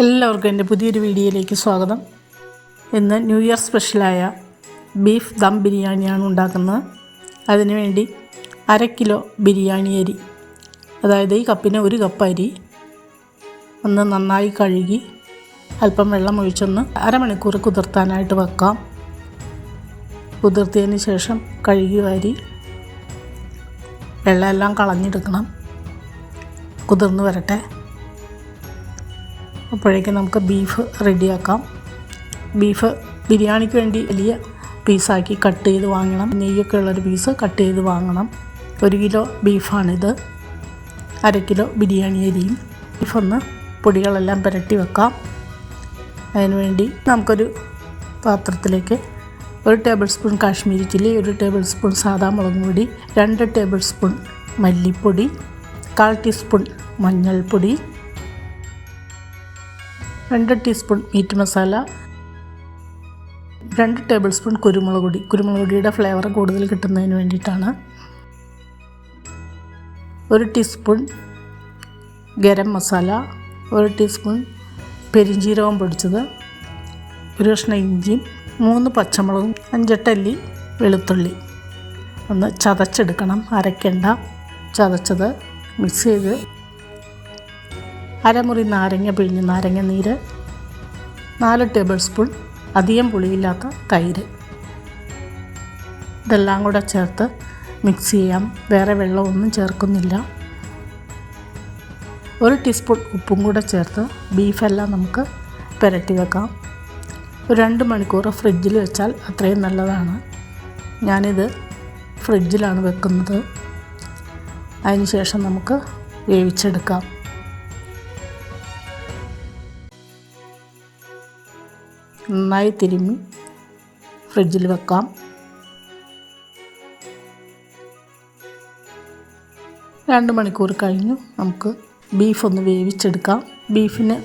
എല്ലാവർക്കും എൻ്റെ പുതിയൊരു വീഡിയോയിലേക്ക് സ്വാഗതം. ഇന്ന് ന്യൂ ഇയർ സ്പെഷ്യലായ ബീഫ് ദം ബിരിയാണിയാണ് ഉണ്ടാക്കുന്നത്. അതിനുവേണ്ടി 1/2 കിലോ ബിരിയാണി അരി, അതായത് ഈ കപ്പിന് 1 കപ്പ് അരി ഒന്ന് നന്നായി കഴുകി അല്പം വെള്ളം ഒഴിച്ചൊന്ന് അരമണിക്കൂർ കുതിർത്താനായിട്ട് വെക്കാം. കുതിർത്തിയതിന് ശേഷം കഴുകിയ അരി വെള്ളമെല്ലാം കളഞ്ഞെടുക്കണം. കുതിർന്ന് വരട്ടെ. അപ്പോഴേക്കും നമുക്ക് ബീഫ് റെഡിയാക്കാം. ബീഫ് ബിരിയാണിക്ക് വേണ്ടി വലിയ പീസാക്കി കട്ട് ചെയ്ത് വാങ്ങണം. നെയ്യൊക്കെ ഉള്ളൊരു പീസ് കട്ട് ചെയ്ത് വാങ്ങണം. 1 കിലോ ബീഫാണിത്. 1/2 കിലോ ബിരിയാണി അരിയും. ബീഫൊന്ന് പൊടികളെല്ലാം പുരട്ടി വെക്കാം. അതിനുവേണ്ടി നമുക്കൊരു പാത്രത്തിലേക്ക് 1 table spoon Kashmiri chilli, 1 table spoon സാദാ മുളക് പൊടി, 2 ടേബിൾ സ്പൂൺ മല്ലിപ്പൊടി, 1/4 ടീസ്പൂൺ മഞ്ഞൾപ്പൊടി, 2 teaspoon meet masala, 2 table spoon കുരുമുളക് പൊടി. കുരുമുളക് പൊടിയുടെ ഫ്ലേവർ കൂടുതൽ കിട്ടുന്നതിന് വേണ്ടിയിട്ടാണ്. 1 ടീസ്പൂൺ ഗരം മസാല, 1 ടീസ്പൂൺ പെരിഞ്ജീരകം പൊടിച്ചത്, 1 കഷ്ണം ഇഞ്ചിയും, 3 പച്ചമുളകും, 5-8 അല്ലി വെളുത്തുള്ളി. ഒന്ന് ചതച്ചെടുക്കണം, അരയ്ക്കണ്ട. ചതച്ചത് മിക്സ് ചെയ്ത് അരമുറി നാരങ്ങ പിഴിഞ്ഞ് നാരങ്ങ നീര്, 4 ടേബിൾ സ്പൂൺ അധികം പുളിയില്ലാത്ത തൈര്. ഇതെല്ലാം കൂടെ ചേർത്ത് മിക്സ് ചെയ്യാം. വേറെ വെള്ളമൊന്നും ചേർക്കുന്നില്ല. 1 ടീസ്പൂൺ ഉപ്പും കൂടെ ചേർത്ത് ബീഫെല്ലാം നമുക്ക് പുരട്ടി വെക്കാം. ഒരു 2 മണിക്കൂർ ഫ്രിഡ്ജിൽ വെച്ചാൽ അത്രയും നല്ലതാണ്. ഞാനിത് ഫ്രിഡ്ജിലാണ് വെക്കുന്നത്. അതിന് ശേഷം നമുക്ക് വേവിച്ചെടുക്കാം. നന്നായി തിരുമ്മി ഫ്രിഡ്ജിൽ വെക്കാം. 2 മണിക്കൂർ കഴിഞ്ഞു നമുക്ക് ബീഫൊന്ന് വേവിച്ചെടുക്കാം. ബീഫിന്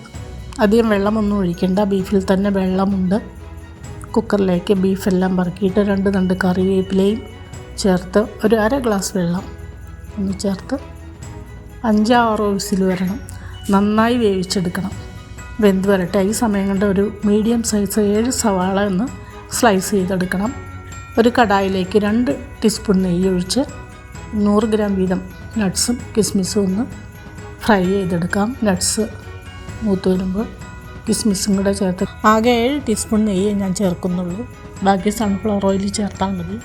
അധികം വെള്ളമൊന്നും ഒഴിക്കേണ്ട. ബീഫിൽ തന്നെ വെള്ളമുണ്ട്. കുക്കറിലേക്ക് ബീഫെല്ലാം പറക്കിയിട്ട് 2 തണ്ട് കറിവേപ്പിലയും ചേർത്ത് ഒരു 1/2 ഗ്ലാസ് വെള്ളം ഒന്ന് ചേർത്ത് 5-6 വിസിൽ വരണം. നന്നായി വേവിച്ചെടുക്കണം. വെന്ത് വരട്ടെ. ഈ സമയം കൊണ്ട് ഒരു മീഡിയം സൈസ് 7 സവാള ഒന്ന് സ്ലൈസ് ചെയ്തെടുക്കണം. ഒരു കടായിലേക്ക് 2 ടീസ്പൂൺ നെയ്യ് ഒഴിച്ച് 100 ഗ്രാം വീതം നട്ട്സും കിസ്മിസും ഒന്ന് ഫ്രൈ ചെയ്തെടുക്കാം. നട്ട്സ് മൂത്ത് വരുമ്പോൾ കിസ്മിസും കൂടെ ചേർത്ത് ആകെ 7 ടീസ്പൂൺ നെയ്യ് ഞാൻ ചേർക്കുന്നുള്ളൂ. ബാക്കി സൺഫ്ലവർ ഓയിൽ ചേർത്താൽ മതി.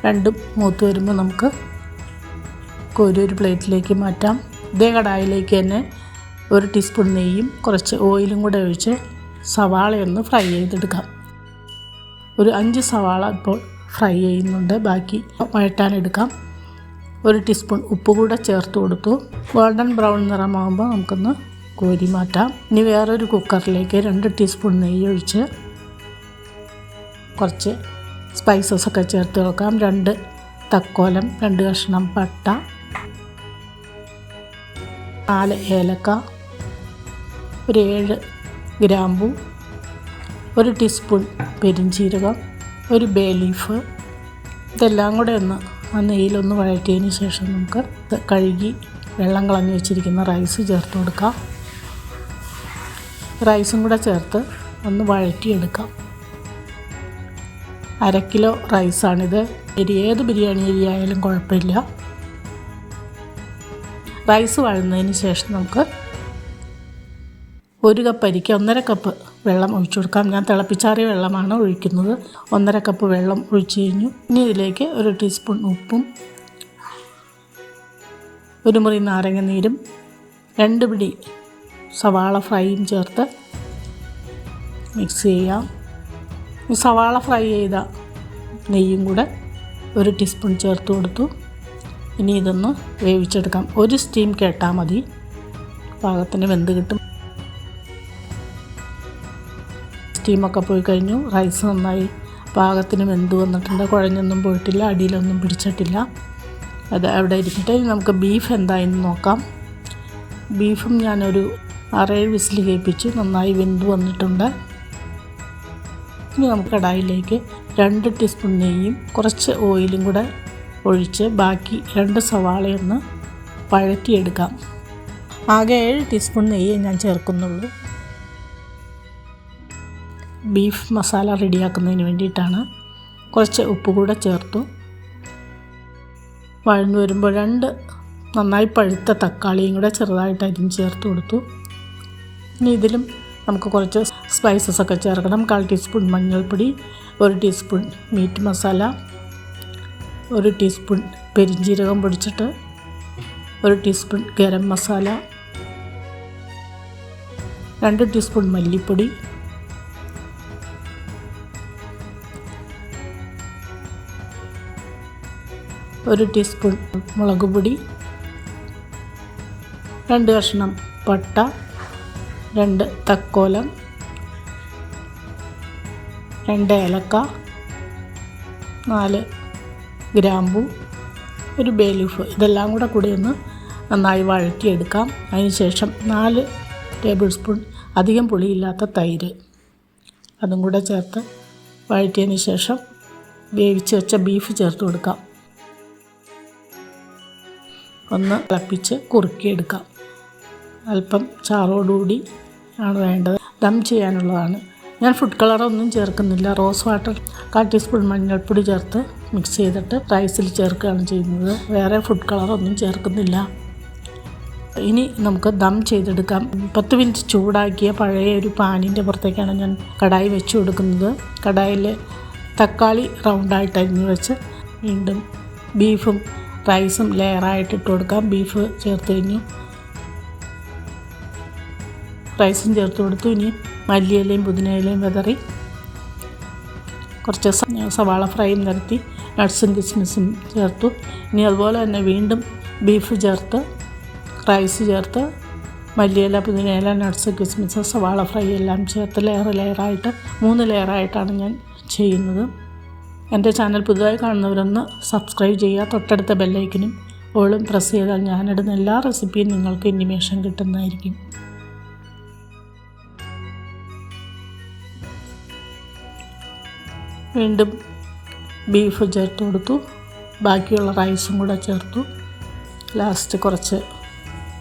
2 മൂത്ത് വരുമ്പോൾ നമുക്ക് കോരി ഒരു പ്ലേറ്റിലേക്ക് മാറ്റാം. ഇതേ കടായിലേക്ക് തന്നെ 1 ടീസ്പൂൺ നെയ്യും കുറച്ച് ഓയിലും കൂടെ ഒഴിച്ച് സവാളയൊന്ന് ഫ്രൈ ചെയ്തെടുക്കാം. ഒരു 5 സവാള ഇപ്പോൾ ഫ്രൈ ചെയ്യുന്നുണ്ട്. ബാക്കി വഴറ്റാനെടുക്കാം. 1 ടീസ്പൂൺ ഉപ്പ് കൂടെ ചേർത്ത് കൊടുത്തു. ഗോൾഡൻ ബ്രൗൺ നിറമാകുമ്പോൾ നമുക്കൊന്ന് കോരി മാറ്റാം. ഇനി വേറൊരു കുക്കറിലേക്ക് 2 ടീസ്പൂൺ നെയ്യ് ഒഴിച്ച് കുറച്ച് സ്പൈസസൊക്കെ ചേർത്ത് വെക്കാം. 2 തക്കോലം, 2 കഷ്ണം പട്ട, 4 ഏലക്ക, ഒരു 7 ഗ്രാമ്പൂ, 1 ടീസ്പൂൺ പെരിഞ്ജീരകം, 1 ബേ ലീഫ്. ഇതെല്ലാം കൂടെ ഒന്ന് ആ നെയ്യിലൊന്ന് വഴറ്റിയതിന് ശേഷം നമുക്ക് കഴുകി വെള്ളം കളഞ്ഞ് വെച്ചിരിക്കുന്ന റൈസ് ചേർത്ത് കൊടുക്കാം. റൈസും കൂടെ ചേർത്ത് ഒന്ന് വഴറ്റിയെടുക്കാം. 1/2 കിലോ റൈസാണിത്. ഏത് ബിരിയാണി അരി ആയാലും കുഴപ്പമില്ല. റൈസ് വഴന്നതിന് ശേഷം നമുക്ക് 1 കപ്പ് അരിക്ക് 1.5 കപ്പ് വെള്ളം ഒഴിച്ചു കൊടുക്കാം. ഞാൻ തിളപ്പിച്ചാറിയ വെള്ളമാണ് ഒഴിക്കുന്നത്. 1.5 കപ്പ് വെള്ളം ഒഴിച്ചു കഴിഞ്ഞു. ഇനി ഇതിലേക്ക് 1 ടീസ്പൂൺ ഉപ്പും 1 മുറി നാരങ്ങ നീരും 2 പിടി സവാള ഫ്രൈയും ചേർത്ത് മിക്സ് ചെയ്യാം. ഈ സവാള ഫ്രൈ ചെയ്ത നെയ്യും കൂടെ 1 ടീസ്പൂൺ ചേർത്ത് കൊടുത്തു. ഇനി ഇതൊന്ന് വേവിച്ചെടുക്കാം. 1 സ്റ്റീം കേട്ടാൽ മതി. പാകത്തിന് വെന്ത് കിട്ടും. സ്റ്റീമൊക്കെ പോയി കഴിഞ്ഞു. റൈസ് നന്നായി പാകത്തിന് വെന്ത് വന്നിട്ടുണ്ട്. കുഴഞ്ഞൊന്നും പോയിട്ടില്ല, അടിയിലൊന്നും പിടിച്ചിട്ടില്ല. അത് അവിടെ ഇരിക്കട്ടെ. നമുക്ക് ബീഫ് എന്തായെന്ന് നോക്കാം. ബീഫും ഞാനൊരു 6-7 വിസിൽ കേൾപ്പിച്ച് നന്നായി വെന്ത് വന്നിട്ടുണ്ട്. ഇനി നമുക്ക് കടായിലേക്ക് 2 ടീസ്പൂൺ നെയ്യും കുറച്ച് ഓയിലും കൂടെ ഒഴിച്ച് ബാക്കി 2 സവാളയൊന്ന് വഴറ്റിയെടുക്കാം. ആകെ 7 ടീസ്പൂൺ നെയ്യേ ഞാൻ ചേർക്കുന്നുള്ളൂ. ബീഫ് മസാല റെഡിയാക്കുന്നതിന് വേണ്ടിയിട്ടാണ്. കുറച്ച് ഉപ്പ് കൂടെ ചേർത്തു. വഴന്നു വരുമ്പോൾ 2 നന്നായി പഴുത്ത തക്കാളിയും കൂടെ ചെറുതായിട്ട് അരിഞ്ഞ് ചേർത്ത് കൊടുത്തു. ഇനി ഇതിലും നമുക്ക് കുറച്ച് സ്പൈസസ് ഒക്കെ ചേർക്കണം. 1/4 ടീസ്പൂൺ മഞ്ഞൾപ്പൊടി, 1 ടീസ്പൂൺ മീറ്റ് മസാല, 1 ടീസ്പൂൺ പെരിഞ്ജീരകം പൊടിച്ചിട്ട്, 1 ടീസ്പൂൺ ഗരം മസാല, 2 ടീസ്പൂൺ മല്ലിപ്പൊടി, 1 ടീസ്പൂൺ മുളക് പൊടി, 2 കഷ്ണം പട്ട, 2 തക്കോലം, 2 ഏലക്ക, 4 ഗ്രാമ്പൂ, 1 ബേ ലീഫ്. ഇതെല്ലാം കൂടി ഒന്ന് നന്നായി വഴറ്റിയെടുക്കാം. അതിനുശേഷം 4 ടേബിൾ സ്പൂൺ അധികം പുളിയില്ലാത്ത തൈര് അതും കൂടെ ചേർത്ത് വഴറ്റിയതിന് ശേഷം വേവിച്ച് വെച്ച ബീഫ് ചേർത്ത് കൊടുക്കാം. ഒന്ന് തിളപ്പിച്ച് കുറുക്കിയെടുക്കാം. അല്പം ചാറോടുകൂടി ആണ് വേണ്ടത്. ദം ചെയ്യാനുള്ളതാണ്. ഞാൻ ഫുഡ് കളറൊന്നും ചേർക്കുന്നില്ല. റോസ് വാട്ടർ 1/4 ടീസ്പൂൺ മഞ്ഞൾപ്പൊടി ചേർത്ത് മിക്സ് ചെയ്തിട്ട് റൈസിൽ ചേർക്കുകയാണ് ചെയ്യുന്നത്. വേറെ ഫുഡ് കളറൊന്നും ചേർക്കുന്നില്ല. ഇനി നമുക്ക് ദം ചെയ്തെടുക്കാം. 10 മിനിറ്റ് ചൂടാക്കിയ പഴയ ഒരു പാനിൻ്റെ പുറത്തേക്കാണ് ഞാൻ കടായി വെച്ച് കൊടുക്കുന്നത്. കടായിൽ തക്കാളി റൗണ്ടായിട്ട് അരിഞ്ഞ് വെച്ച് വീണ്ടും ബീഫും റൈസും ലെയറായിട്ട് ഇട്ട് കൊടുക്കാം. ബീഫ് ചേർത്ത് കഴിഞ്ഞു, റൈസും ചേർത്ത് കൊടുത്തു. ഇനി മല്ലിയിലയും പുതിനയിലയും വിതറി കുറച്ച് സവാള ഫ്രൈയും നിരത്തി നട്ട്സും കിസ്മിസും ചേർത്തു. ഇനി അതുപോലെ തന്നെ വീണ്ടും ബീഫ് ചേർത്ത് റൈസ് ചേർത്ത് മല്ലിയില പുതിനയില നട്ട്സ് കിസ്മിസ് സവാള ഫ്രൈ എല്ലാം ചേർത്ത് ലെയറായിട്ട് 3 ലെയറായിട്ടാണ് ഞാൻ ചെയ്യുന്നത്. എൻ്റെ ചാനൽ പുതുതായി കാണുന്നവരൊന്ന് സബ്സ്ക്രൈബ് ചെയ്യുക. തൊട്ടടുത്ത ബെല്ലൈക്കനും ഓളും പ്രസ് ചെയ്താൽ ഞാനിടുന്ന എല്ലാ റെസിപ്പിയും നിങ്ങൾക്ക് ഇൻറ്റിമേഷൻ കിട്ടുന്നതായിരിക്കും. വീണ്ടും ബീഫ് ചേർത്ത് കൊടുത്തു. ബാക്കിയുള്ള റൈസും കൂടെ ചേർത്തു. ലാസ്റ്റ് കുറച്ച്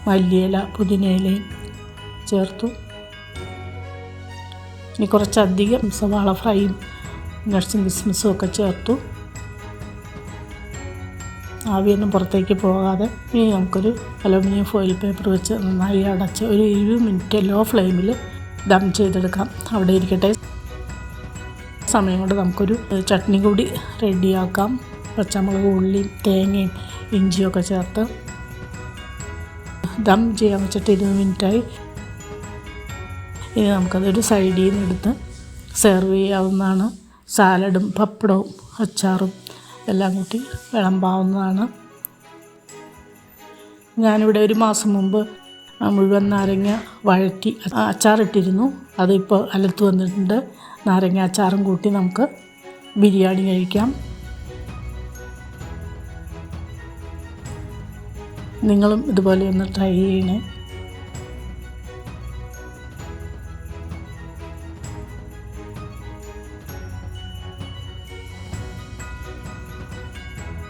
മല്ലിയില പുതിനയിലയും ചേർത്തു. ഇനി കുറച്ചധികം സവാള ഫ്രൈയും നട്ട്സും കിസ്മിസും ഒക്കെ ചേർത്തു. ആവിയൊന്നും പുറത്തേക്ക് പോകാതെ ഇനി നമുക്കൊരു അലുമിനിയം ഫോയിൽ പേപ്പർ വെച്ച് നന്നായി അടച്ച് ഒരു 20 മിനിറ്റ് ലോ ഫ്ലെയിമിൽ ദം ചെയ്തെടുക്കാം. അവിടെ ഇരിക്കട്ടെ. സമയം കൊണ്ട് നമുക്കൊരു ചട്നി കൂടി റെഡിയാക്കാം. പച്ചമുളക്, ഉള്ളിയും തേങ്ങയും ഇഞ്ചിയും ഒക്കെ ചേർത്ത് ദം ചെയ്യാൻ വെച്ചിട്ട് 20 മിനിറ്റായി. ഇനി നമുക്കതൊരു സൈഡിൽ നിന്ന് എടുത്ത് സെർവ് ചെയ്യാവുന്നതാണ്. സാലഡും പപ്പടവും അച്ചാറും എല്ലാം കൂട്ടി വിളമ്പാവുന്നതാണ്. ഞാനിവിടെ 1 മാസം മുമ്പ് മുഴുവൻ നാരങ്ങ വഴറ്റി അച്ചാറിട്ടിരുന്നു. അതിപ്പോൾ അലത്ത് വന്നിട്ടുണ്ട്. നാരങ്ങ അച്ചാറും കൂട്ടി നമുക്ക് ബിരിയാണി കഴിക്കാം. നിങ്ങളും ഇതുപോലെ ഒന്ന് ട്രൈ ചെയ്യണേ.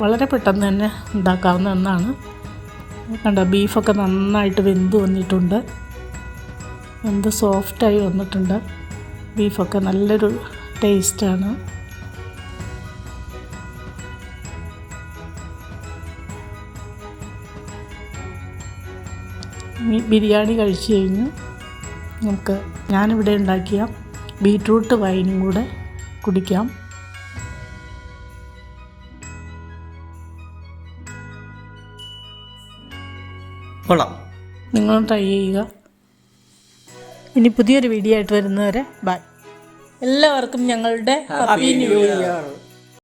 വളരെ പെട്ടെന്ന് തന്നെ ഉണ്ടാക്കാവുന്ന ഒന്നാണ്. കണ്ടോ, ബീഫൊക്കെ നന്നായിട്ട് വെന്ത് വന്നിട്ടുണ്ട്. വെന്ത് സോഫ്റ്റായി വന്നിട്ടുണ്ട്. ബീഫൊക്കെ നല്ലൊരു ടേസ്റ്റാണ്. ബിരിയാണി കഴിച്ച് കഴിഞ്ഞ് നമുക്ക് ഞാനിവിടെ ഉണ്ടാക്കിയ ബീറ്റ്റൂട്ട് വൈനും കൂടെ കുടിക്കാം. കൊള്ളാം. നിങ്ങളും ട്രൈ ചെയ്യുക. ഇനി പുതിയൊരു വീഡിയോ ആയിട്ട് വരുന്നവരെ ബൈ. എല്ലാവർക്കും ഞങ്ങളുടെ ഹാപ്പി ന്യൂ ഇയർ.